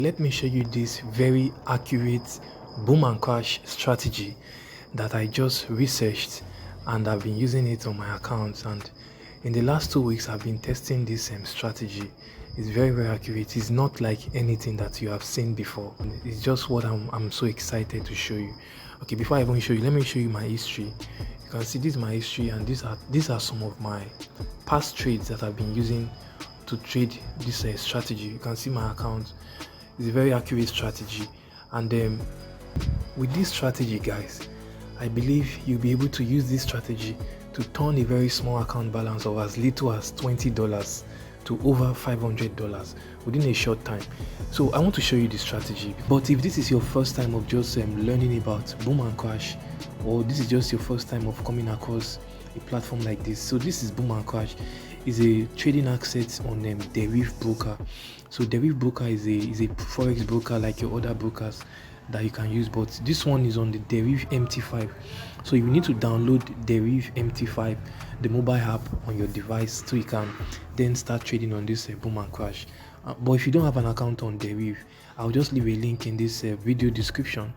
Let me show you this very accurate boom and crash strategy that I just researched, and I've been using it on my account. And in the last 2 weeks I've been testing this strategy. It's very accurate. It's not like anything that you have seen before. It's just what I'm so excited to show you. Okay, before I even show you, let me show you my history. You can see this is my history, and these are some of my past trades that I've been using to trade this strategy. You can see my account. It's a very accurate strategy, and with this strategy, guys, I believe you'll be able to use this strategy to turn a very small account balance of as little as $20 to over $500 within a short time. So I want to show you the strategy. But if this is your first time of just learning about boom and crash, or this is just your first time of coming across a platform like this, so this is boom and crash. Is a trading asset on Deriv broker. So Deriv broker is a forex broker like your other brokers that you can use, but this one is on the Deriv MT5. So you need to download Deriv MT5, the mobile app, on your device, so you can then start trading on this boom and crash. But if you don't have an account on Deriv, I'll just leave a link in this video description.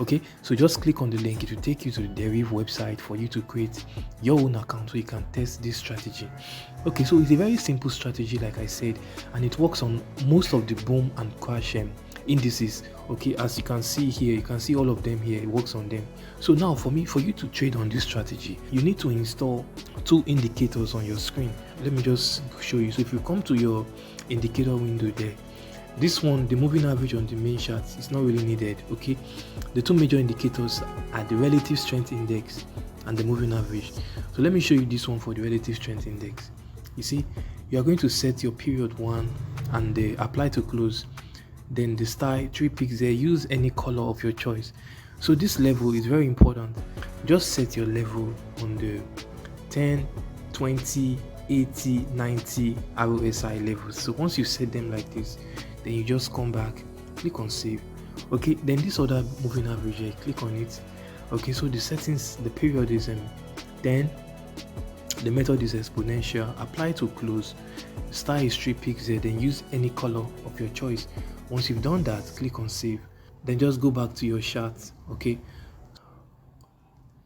Okay, so just click on the link. It will take you to the Deriv website for you to create your own account so you can test this strategy. Okay, so it's a very simple strategy, like I said, and it works on most of the boom and crash indices. Okay, as you can see here, you can see all of them here. It works on them. So now for you to trade on this strategy, you need to install two indicators on your screen. Let me just show you. So if you come to your indicator window there, this one, the moving average on the main chart, is not really needed. Okay, the two major indicators are the relative strength index and the moving average. So let me show you this one for the relative strength index. You see, you are going to set your period 1 and apply to close. Then the star 3 picks there. Use any color of your choice. So this level is very important. Just set your level on the 10, 20, 80, 90 RSI levels. So once you set them like this, then you just come back, click on save. Okay, then this other moving average here, click on it. Okay, so the settings, the period is 10, the method is exponential, apply to close, star is 3 picks there, then use any color of your choice. Once you've done that, click on save, then just go back to your chart. Okay,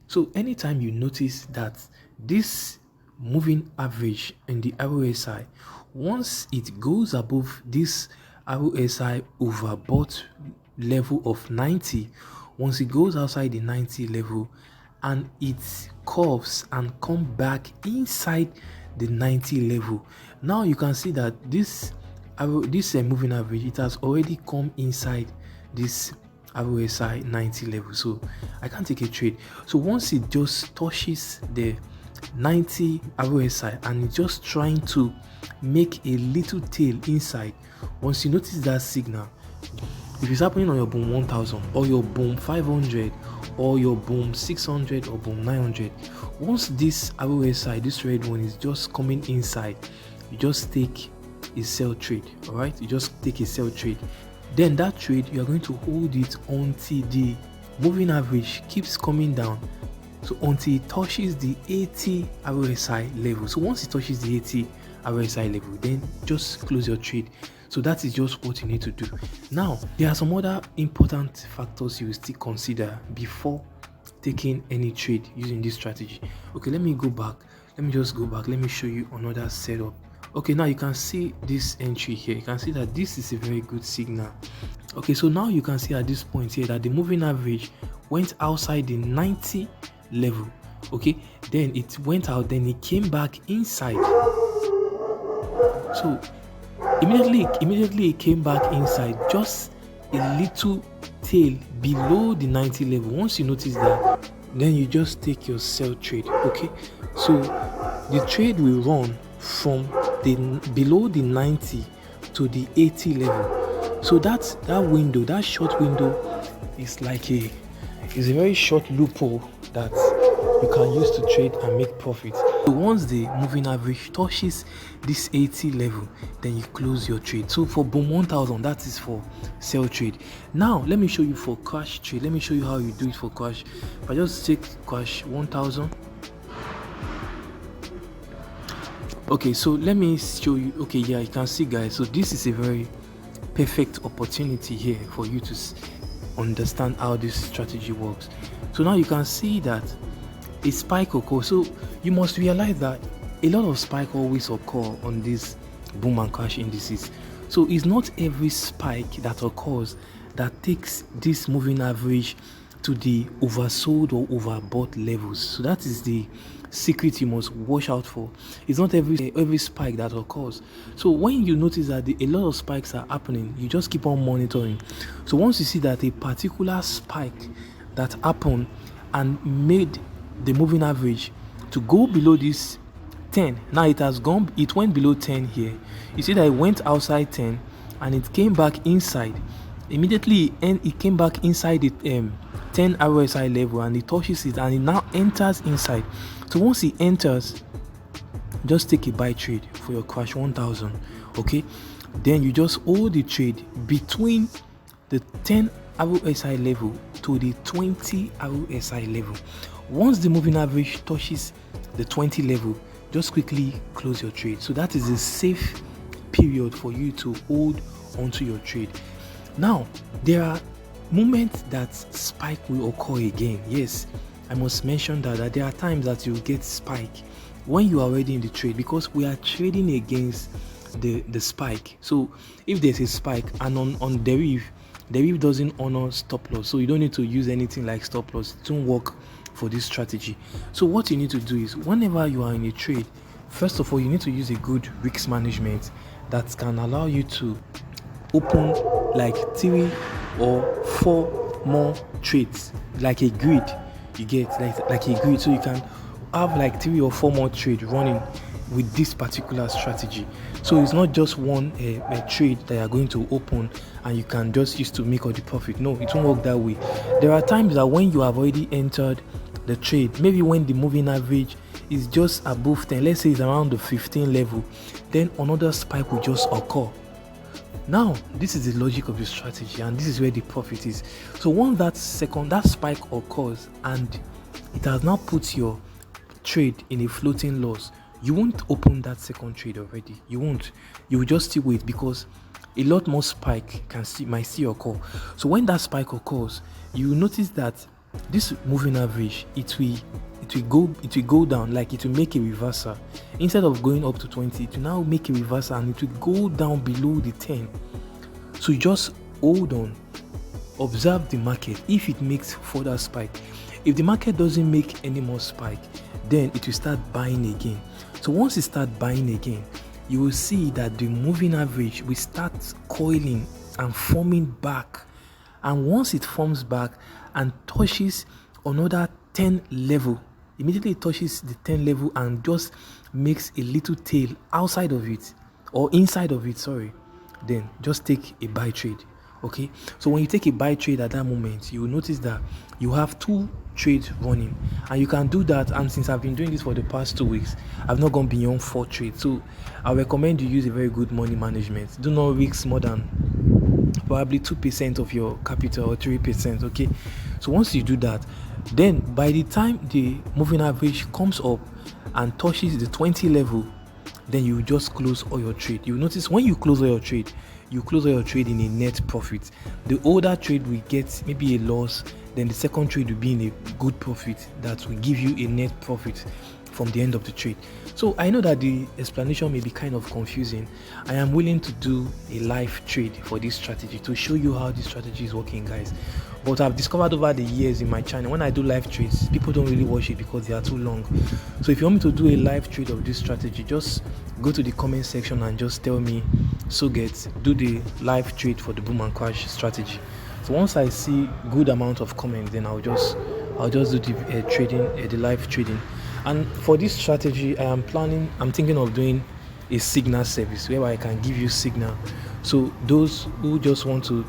so anytime you notice that this moving average in the RSI, once it goes above this RSI overbought level of 90, once it goes outside the 90 level and it curves and come back inside the 90 level, now you can see that this moving average, it has already come inside this RSI 90 level, so I can't take a trade. So once it just touches the 90 RSI and it's just trying to make a little tail inside, once you notice that signal, if it's happening on your boom 1000 or your boom 500 or your boom 600 or boom 900, once this RSI, this red one, is just coming inside, you just take a sell trade. All right, you just take a sell trade. Then that trade, you are going to hold it until the moving average keeps coming down, so until it touches the 80 RSI level. So once it touches the 80 RSI level, then just close your trade. So that is just what you need to do. Now there are some other important factors you will still consider before taking any trade using this strategy. Okay, let me just go back. Let me show you another setup. Okay, now you can see this entry here. You can see that this is a very good signal. Okay, so now you can see at this point here that the moving average went outside the 90 level. Okay, then it went out, then it came back inside. So immediately it came back inside, just a little tail below the 90 level. Once you notice that, then you just take your sell trade. Okay, so the trade will run from below the 90 to the 80 level. So that window, that short window, is like a very short loophole that you can use to trade and make profit. So once the moving average touches this 80 level, then you close your trade. So for boom 1000, that is for sell trade. Now let me show you for crash trade. Let me show you how you do it for crash. If I just take crash 1000. Okay, so let me show you. Okay, yeah, you can see, guys, so this is a very perfect opportunity here for you to understand how this strategy works. So now you can see that a spike occurs. So you must realize that a lot of spike always occur on these boom and crash indices. So it's not every spike that occurs that takes this moving average to the oversold or overbought levels. So that is the secret you must watch out for. It's not every spike that occurs. So when you notice that a lot of spikes are happening, you just keep on monitoring. So once you see that a particular spike that happened and made the moving average to go below this 10, now it went below 10 here. You see that it went outside 10 and it came back inside immediately, and it came back inside the 10 RSI level, and it touches it and it now enters inside. So once it enters, just take a buy trade for your crash 1000. Okay, then you just hold the trade between the 10 RSI level to the 20 RSI level. Once the moving average touches the 20 level, just quickly close your trade. So that is a safe period for you to hold onto your trade. Now, there are moments that spike will occur again. Yes, I must mention that there are times that you get spike when you are already in the trade, because we are trading against the spike. So if there's a spike, and on Deriv doesn't honor stop loss, so you don't need to use anything like stop loss. It won't work for this strategy. So what you need to do is, whenever you are in a trade, first of all, you need to use a good risk management that can allow you to open like 3 or 4 more trades, like a grid. You get like a grid, so you can have like 3 or 4 more trades running with this particular strategy. So it's not just one a trade that you're going to open and you can just use to make all the profit. No, it won't work that way. There are times that when you have already entered the trade, maybe when the moving average is just above 10, let's say it's around the 15 level, then another spike will just occur. Now, this is the logic of the strategy, and this is where the profit is. So once that spike occurs and it has now put your trade in a floating loss, you won't open that second trade already. You won't. You will just still wait, because a lot more spike might still occur. So when that spike occurs, you will notice that this moving average, it will go down, like it will make a reversal. Instead of going up to 20, it will now make a reversal and it will go down below the 10. So you just hold on, observe the market. If it makes further spike, if the market doesn't make any more spike, then it will start buying again. So once it starts buying again, you will see that the moving average will start coiling and forming back. And once it forms back and touches another 10 level, immediately it touches the 10 level and just makes a little tail outside of it, or inside of it, sorry, then just take a buy trade. Okay, so when you take a buy trade at that moment, you will notice that you have 2 trades running, and you can do that. And since I've been doing this for the past 2 weeks, I've not gone beyond 4 trades. So I recommend you use a very good money management. Do not risk more than probably 2% of your capital or 3%. Okay, so once you do that, then by the time the moving average comes up and touches the 20 level, then you just close all your trade. You notice when you close all your trade, you close all your trade in a net profit. The older trade will get maybe a loss, then the second trade will be in a good profit that will give you a net profit from the end of the trade. So I know that the explanation may be kind of confusing. I am willing to do a live trade for this strategy to show you how this strategy is working, guys. But I've discovered over the years in my channel, when I do live trades, people don't really watch it because they are too long. So if you want me to do a live trade of this strategy, just go to the comment section and just tell me, so do the live trade for the boom and crash strategy. So once I see good amount of comments, then I'll just do the trading, the live trading. And for this strategy, I'm thinking of doing a signal service where I can give you signal. So those who just want to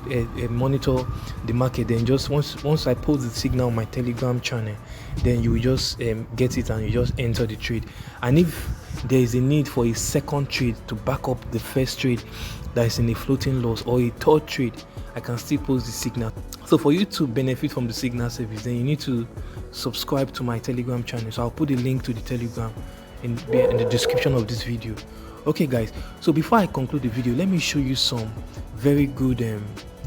monitor the market, then just once I post the signal on my Telegram channel, then you will just get it and you just enter the trade. And if there is a need for a second trade to back up the first trade that is in a floating loss, or a third trade, I can still post the signal. So for you to benefit from the signal service, then you need to subscribe to my Telegram channel. So I'll put a link to the Telegram in the description of this video. Okay guys, so before I conclude the video, let me show you some very good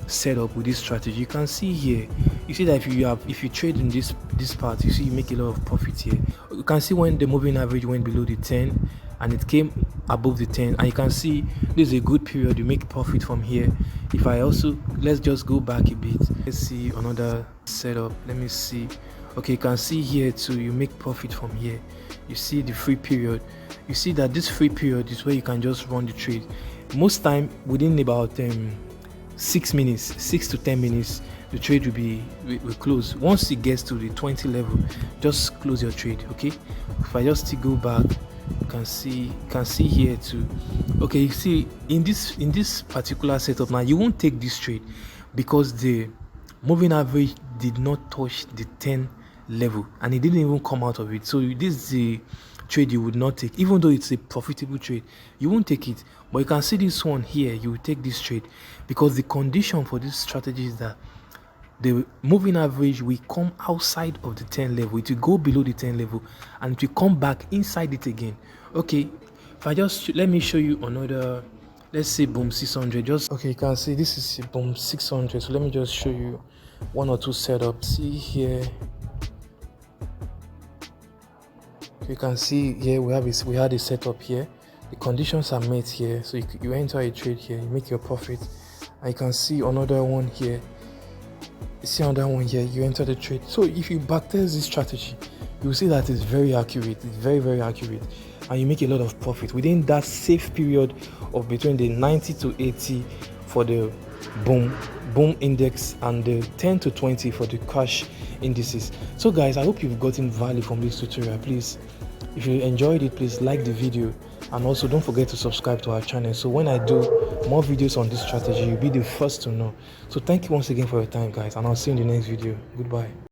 setup with this strategy. You can see here, you see that if you trade in this part, you see you make a lot of profit here. You can see when the moving average went below the 10 and it came above the 10, and you can see this is a good period. You make profit from here. If I also, let's just go back a bit, let's see another setup. Let me see. Okay, you can see here too, you make profit from here. You see the free period. You see that this free period is where you can just run the trade. Most time within about 6 minutes, 6 to 10 minutes, the trade will close. Once it gets to the 20 level, just close your trade. Okay, if I just still go back, you can see here too. Okay, you see in this particular setup now, you won't take this trade because the moving average did not touch the 10 level and it didn't even come out of it. So this is the trade you would not take. Even though it's a profitable trade, you won't take it. But you can see this one here, you will take this trade because the condition for this strategy is that the moving average will come outside of the 10 level. It will go below the 10 level and it will come back inside it again. Okay, if I just, let me show you another, let's say boom 600. Just okay, you can see this is a boom 600. So let me just show you one or two setups. See here, you can see here we had a setup here. The conditions are met here, so you enter a trade here, you make your profit. And you can see another one here. You see another one here, you enter the trade. So if you backtest this strategy, you will see that it's very accurate. It's very accurate, and you make a lot of profit within that safe period of between the 90 to 80 for the boom index and the 10 to 20 for the crash indices. So guys, I hope you've gotten value from this tutorial. Please, if you enjoyed it, please like the video, and also don't forget to subscribe to our channel, so when I do more videos on this strategy, you'll be the first to know. So thank you once again for your time guys, and I'll see you in the next video. Goodbye.